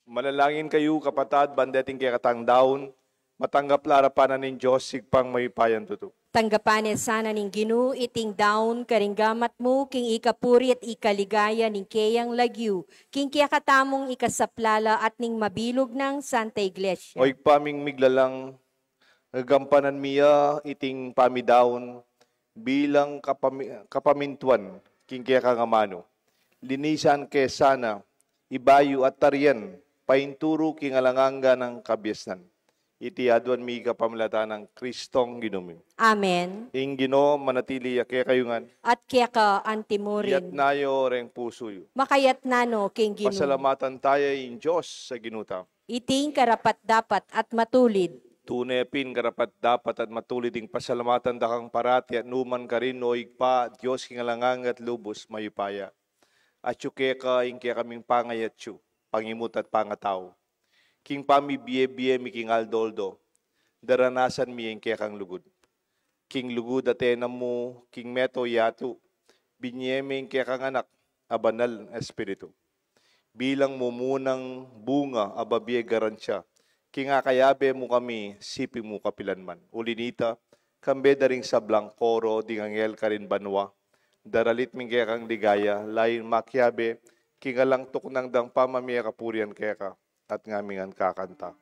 Manalangin kayo, kapatad, bandeting kaya katang daon, matanggap larapanan ng Diyos, sigpang may payan tuto. Tanggapan sana ning Ginoo iting down karinggamat mo king ikapuri at ikaligaya ning kayang lagyu king kaya katamong ikasaplala at ning mabilog ng Santa Iglesia. Oy paming miglalang gampanan miya iting pamidaon bilang kapamintuan king kaya kangamano. Linisan ke sana ibayo at tarian painturo king alanganga ng kabyesnan. Iti aduan mi kapamlata ng Kristong ginumim. Amen. Ing Ginoo manatili kaya kayungan. At kaya ka antimurin. Iyat nayo reng pusoyo. Makayat nano king Ginoo. Pasalamatan tayo in Diyos sa ginuta. Iting karapat dapat at matulid. Tunepin karapat dapat at matulid ing pasalamatan dakang parati at numan ka rin o igpa Diyos kingalangang at lubos mayupaya. At yuke ka ing kaya kaming pangayat yu, pangimut at pangataw. King pami biye-biye mi king aldoldo, daranasan mi ing kaya kang lugod. King lugod atena mo, king meto yatu, binyeme ing kaya kang anak, abanal espiritu. Bilang mumunang bunga ababiye garansya, king akayabe mo kami, sipi mo kapilanman. Ulinita, kambe daring sablang koro, ding angel karin banwa, daralit ming kaya kang ligaya, lain makyabe, king alang tuknang dang pamamiya kapurian kaya ka, at ngamingan kakanta.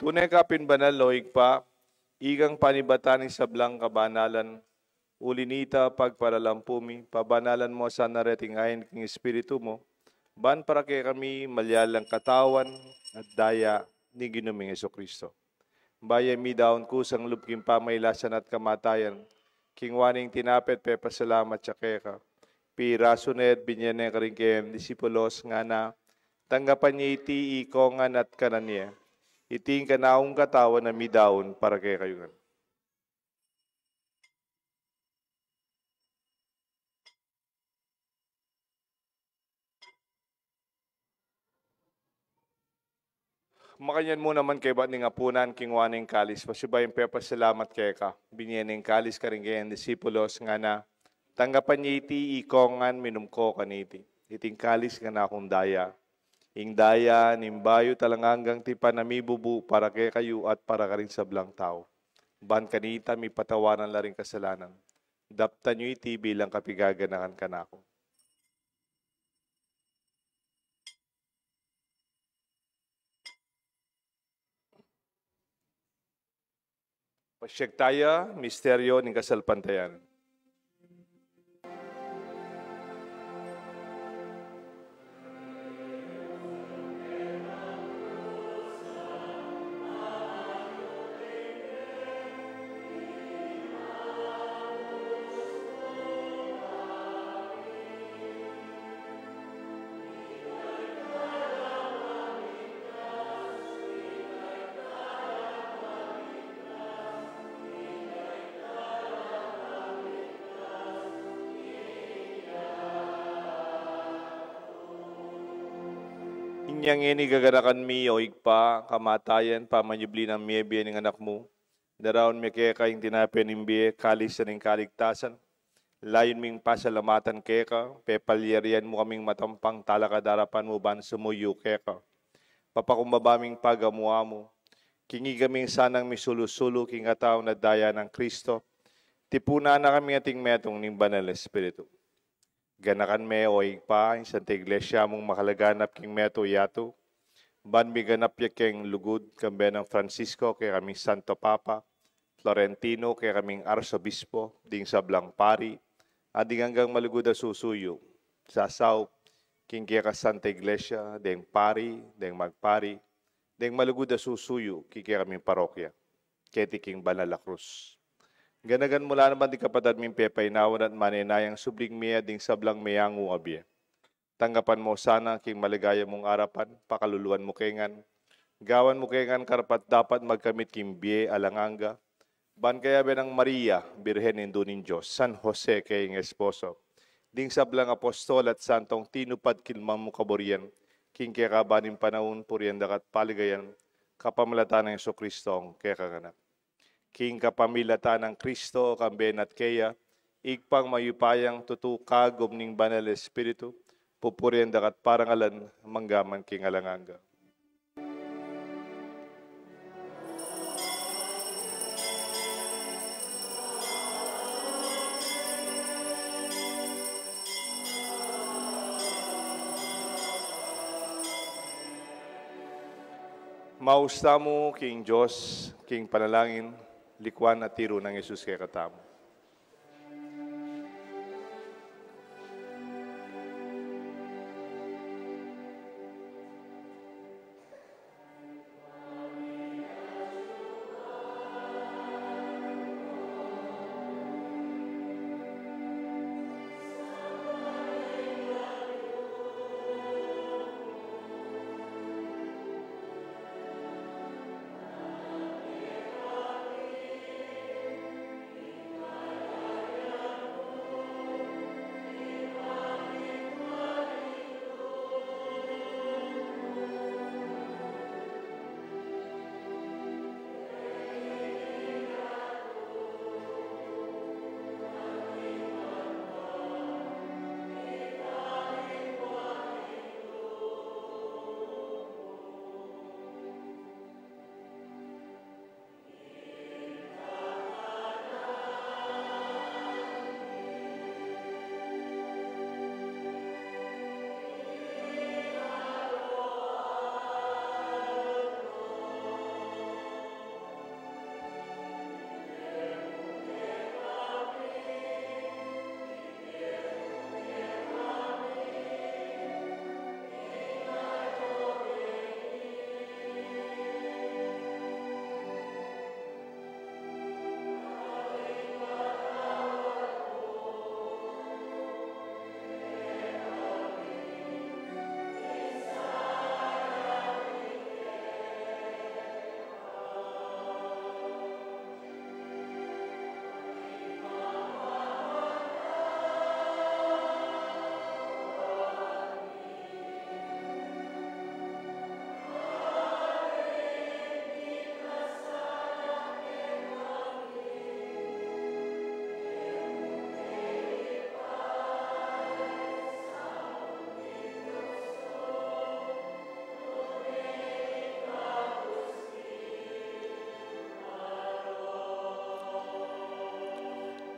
Tunay ka pinbanal loig pa, igang panibataning sablang kabanalan, ulinita pagparalampumi, pabanalan mo sa nareting ayin king espiritu mo, ban para kay kami malyalang katawan at daya ni Ginuming Jesucristo. Bayan mi daon kusang lupking pamaylasan at kamatayan, king waning tinapet pe pasalamat siya keka, pirasunet binyane karing kem disipulos nga na, tanggapan niya iti ikongan at kananya, iting kanaong katawan na midaon para kay kayungan. Makanyan mo naman kay ba't nga punan king waning kalis, pasubay yung salamat kay ka, binyaning kalis ka rin kayo disipulos nga na, tanggapan niya iti ikongan minumko kaniti, iting kalis nga na akong daya. Ing daya, nimbayo talanganggang tipa na mibubu para kay kayo at para ka rin sa blang tao. Ban kanita mi patawanan la rin kasalanan. Daptan nyo iti bilang kapigaganakan kanako. Pasyag tayo, misteryo ng kasalpantayan. Inyang ini gaganakan mi o igpa, kamatayan, pamanyubli ng miyebye ng anak mo. Daraon mi kaya kayong tinapin ng biye, kalis ng kaligtasan. Layon ming pasalamatan kaya ka, pepalyarian mo kaming matampang talakadarapan mo ban sumuyo kaya ka. Papakumbabaming pagamuha mo. Kingi kaming sanang misulusulo king ataw na daya ng Kristo. tipuna na kami ating metong ning banal espiritu. Ganakan me o pa, sa iglesia mong makalaganap king meto yato, ban mi ganap ya keng lugod kambe ng Francisco kay kaming Santo Papa, Florentino kay kaming Arsobispo, ding sablang pari, ading hanggang malugod na susuyo, sasaw, king kaya ka Santa Iglesia, ding pari, ding magpari, ding malugod na susuyo, kaya kaming parokya, kaya tiking Banal la Cruz. Ganagan mula naman di kapatid ming pepainawan at maninayang subling miya ding sablang mayangu abye. Tanggapan mo sana king maligaya mong arapan, pakaluluan mo kengan. Gawan mo kengan karapat dapat magkamit king biye alanganga. Ban kaya benang Maria, Birhen Indunin Diyos, San Jose kayong esposo. Ding sablang apostol at santong tinupad kilmang mo kaburian, king kaya kabaning panahon purian dakat paligayan, kapamalatan ng Jesucristo kaya kaganak. King kapamilatan ng Kristo, kamben at kaya, igpang mayupayang tutukagom ning Banal Espiritu, pupurian dakat parangalan, manggaman king alanganga. Mausta mo, King Diyos, King Panalangin, likwan at tiro ng Jesus kay katamo.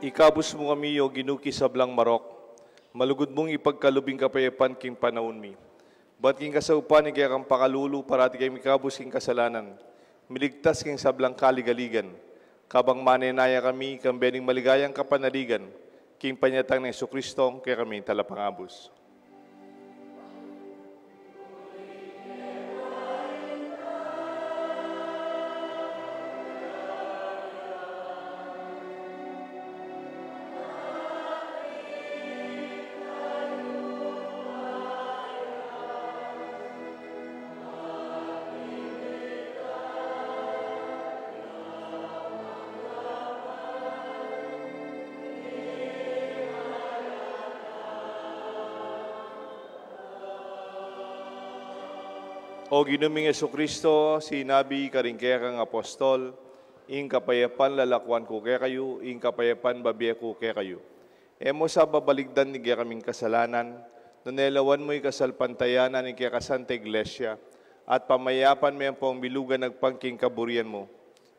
Ikabus mo kami o ginuki sa blang marok, malugod mong ipagkalubing kapayapan king panahon mi. Ba't king kasaupan ni kaya kang pakalulu parati kay mikabus king kasalanan, miligtas king sablang kaligaligan, kabang manenaya kami kang bening maligayang kapanaligan, king panyatang ng Jesucristo kaya kami talapangabos. O ginuming Jesucristo, sinabi karingkaya kang apostol, ing kapayapan lalakwan ko kaya kayo, ing kapayapan babiya ko kaya kayo. Emo sa babaligdan ni kaya kaming kasalanan, nunelawan mo'y kasalpantayanan ni kaya kasanta iglesia, at pamayapan mo yung pong bilugan nagpangking kaburian mo,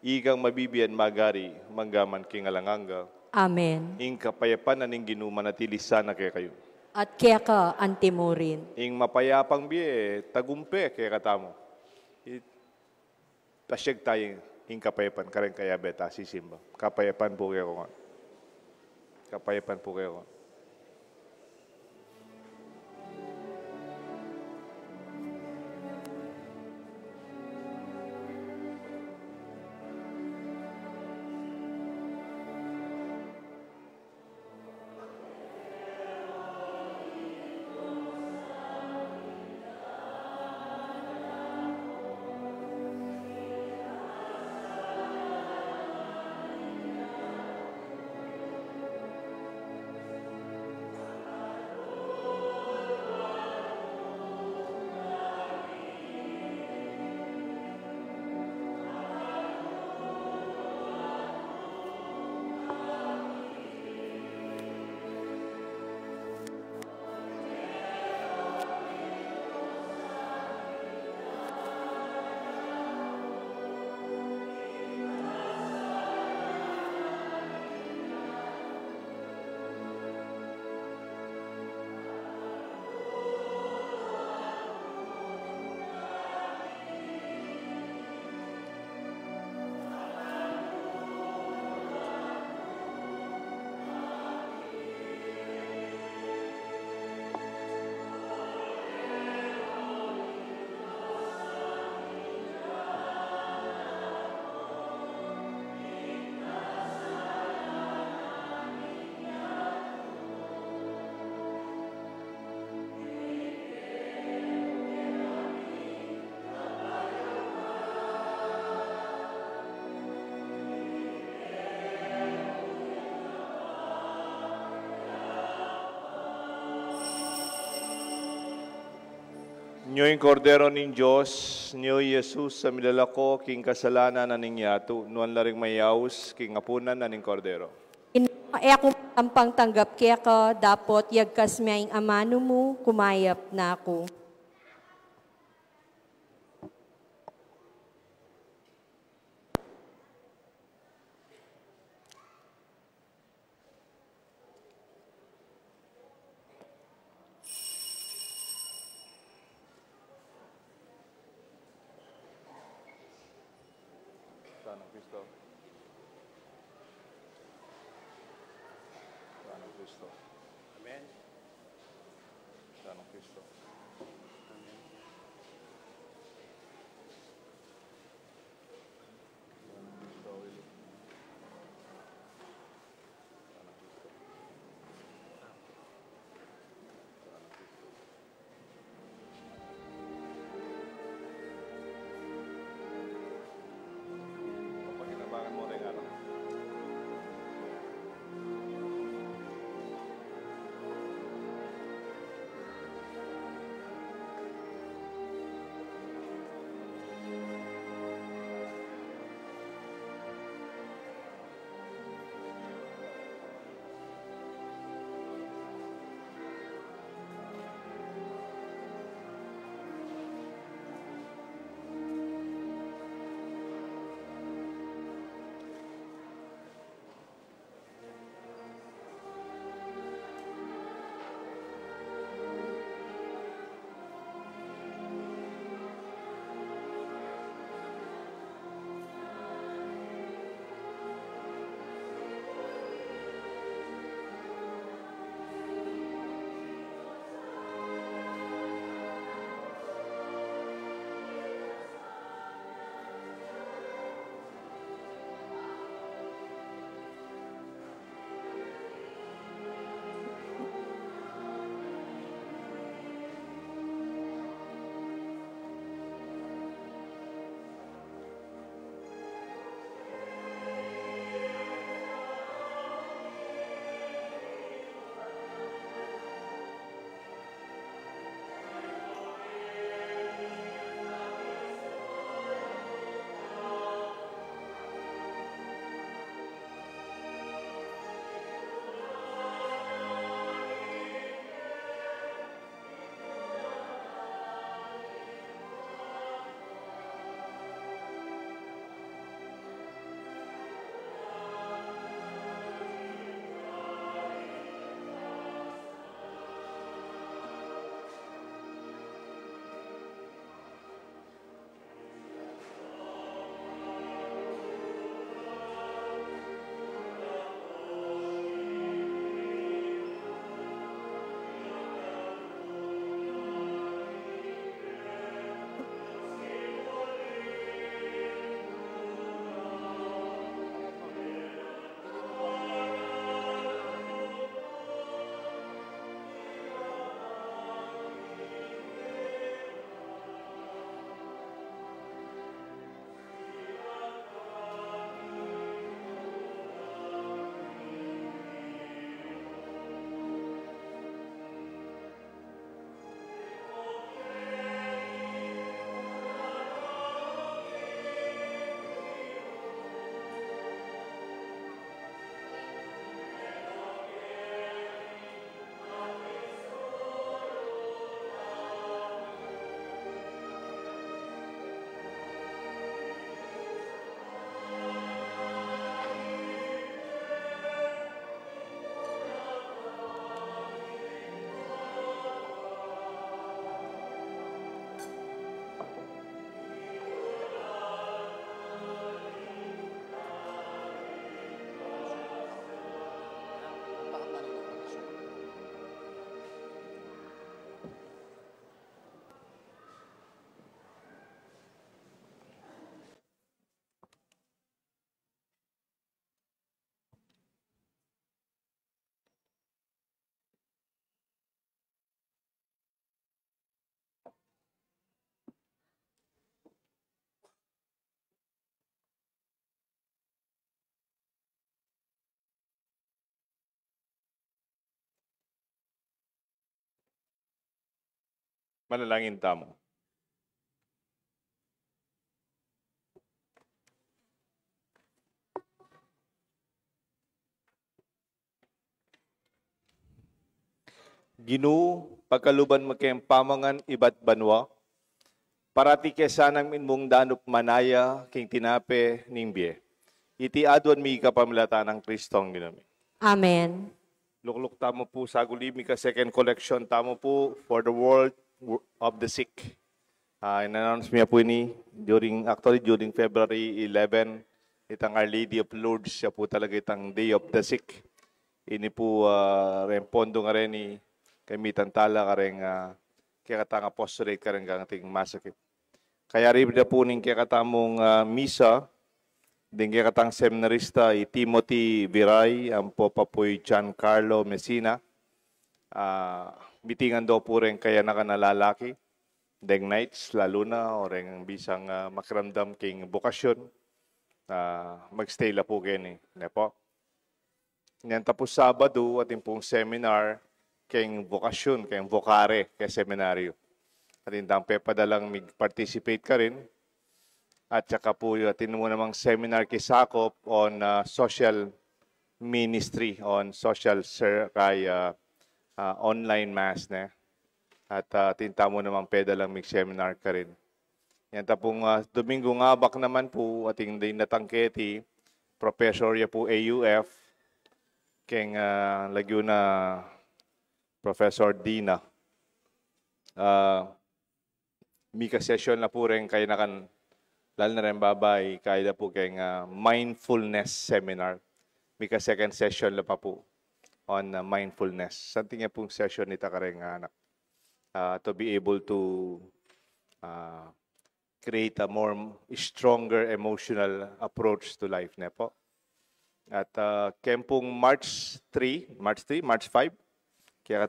igang mabibiyan magari, manggaman king alanganga. Amen. Ing kapayapan aning ginumanatili sana kay kayo. At kaya ka antimurin. Ing mapayapang biye, tagumpe kay katamo. Pasyag tayong ing kapayapan, karen kaya beta sisimba. Kapayapan po kayo nga. Kapayapan po kayo nga. Nyo'y kordero ning Diyos, nyo'y Jesus sa milalako, king kasalanan na ning yato, nuan laring mayaws, king apunan na ning kordero. Ay ako tampang tanggap kaya ka, dapot yagkas maying amano mo, kumayap na ako. Sana Cristo. Sana Cristo. Amen. Sana Cristo. Amen. Sana Cristo. Sana Cristo. Pagkinabangan mo rin ano. Manalangin tamo. Ginoo, pagkaluban mo kayong pamangan iba't banwa, parati kesanang minmong danup manaya, king tinape, ningbiye. Iti adwan mi kapamilata ng Kristong ginami. Amen. Lukluk tamo po sa gulimi ka second collection tamo po for the world of the sick. In-announce niya po ini during February 11, itang Our Lady of Lourdes, siya po talaga itang Day of the Sick. Ini po rempondo nga rin ni kamitan tala ka rin kaya katang apostolate ka rin kang ating masakit. Kaya rin na po ning kaya katamong misa, din kaya katang seminarista Timothy Viray, ang po papoy Giancarlo Messina. Mitingan daw po rin kaya nakanalalaki, deng nights, lalo na, o rin bisang makiramdam king bukasyon, magstay la po gani. Po. Yan tapos Sabado, ating pong seminar, king bukasyon, king vokare, kay seminaryo. At indang pepadalang mag-participate ka rin. At saka po atin mo namang seminar kay Sakop on social ministry, on social kay online mass na. At tinta mo namang pedalang mag-seminar ka rin. Yan tapong Domingo ngabak naman po ating din natangketi, Professor ya po AUF, king Laguna Professor Dina. Mika session na po rin kayo nakan lalo na rin babay, kaya po kayong mindfulness seminar. Mika second session na pa po on mindfulness. Something nga pong session nita ka rin anak. To be able to create a more stronger emotional approach to life na po. At kempong March 5, kaya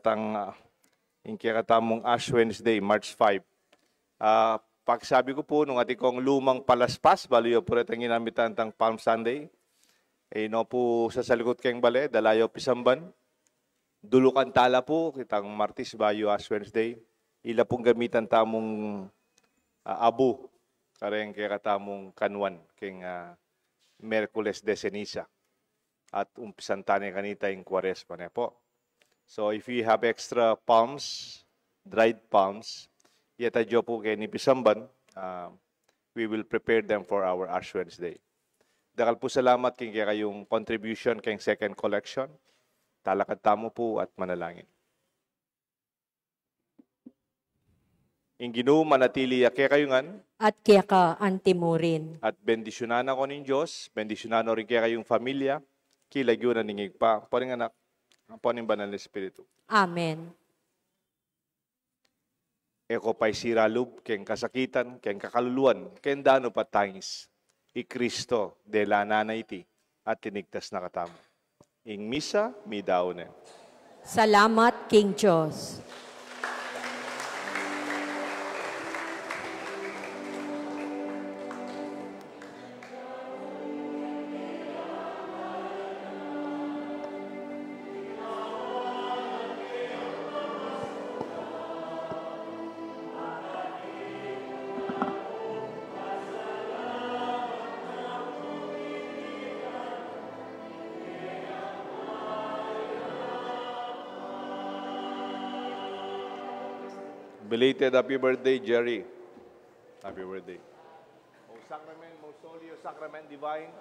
katamong Ash Wednesday, March 5. Pagsabi ko po, nung ating kong lumang palaspas, baliyo po rin ang ginamitan ng Palm Sunday, no po sa salikot keng bale, dalayo pisamban, dulukan tala po, kitang Martis, bayo Ash Wednesday, ila pong gamitan tamong abu, kareng kaya katamong kanwan, king Merkules de Ceniza, at umpisan tani kanita yung Quaresma na po. So if you have extra palms, dried palms, yata jo po kay ni Pisamban, we will prepare them for our Ash Wednesday. Dakal po salamat king kaya kayong contribution kayong second collection. Talakad tamo po at manalangin. Inginu manatili kaya kayungan. At kaya ka antimurin. At bendisyonan ako ng Diyos, bendisyonan rin kaya kayong familia, kilagyo na ningig pa, paring anak, ang paning banal na Espiritu. Amen. Eko pa'y siralub, keng kasakitan, keng kakaluluan, keng dano patangis. I Kristo, de la nanay at tinigtas na katamo. Ing misa, mi daone. Salamat, King Diyos. Belated happy birthday, Jerry. Happy birthday. O Sacrament, Most Holy, O Sacrament Divine.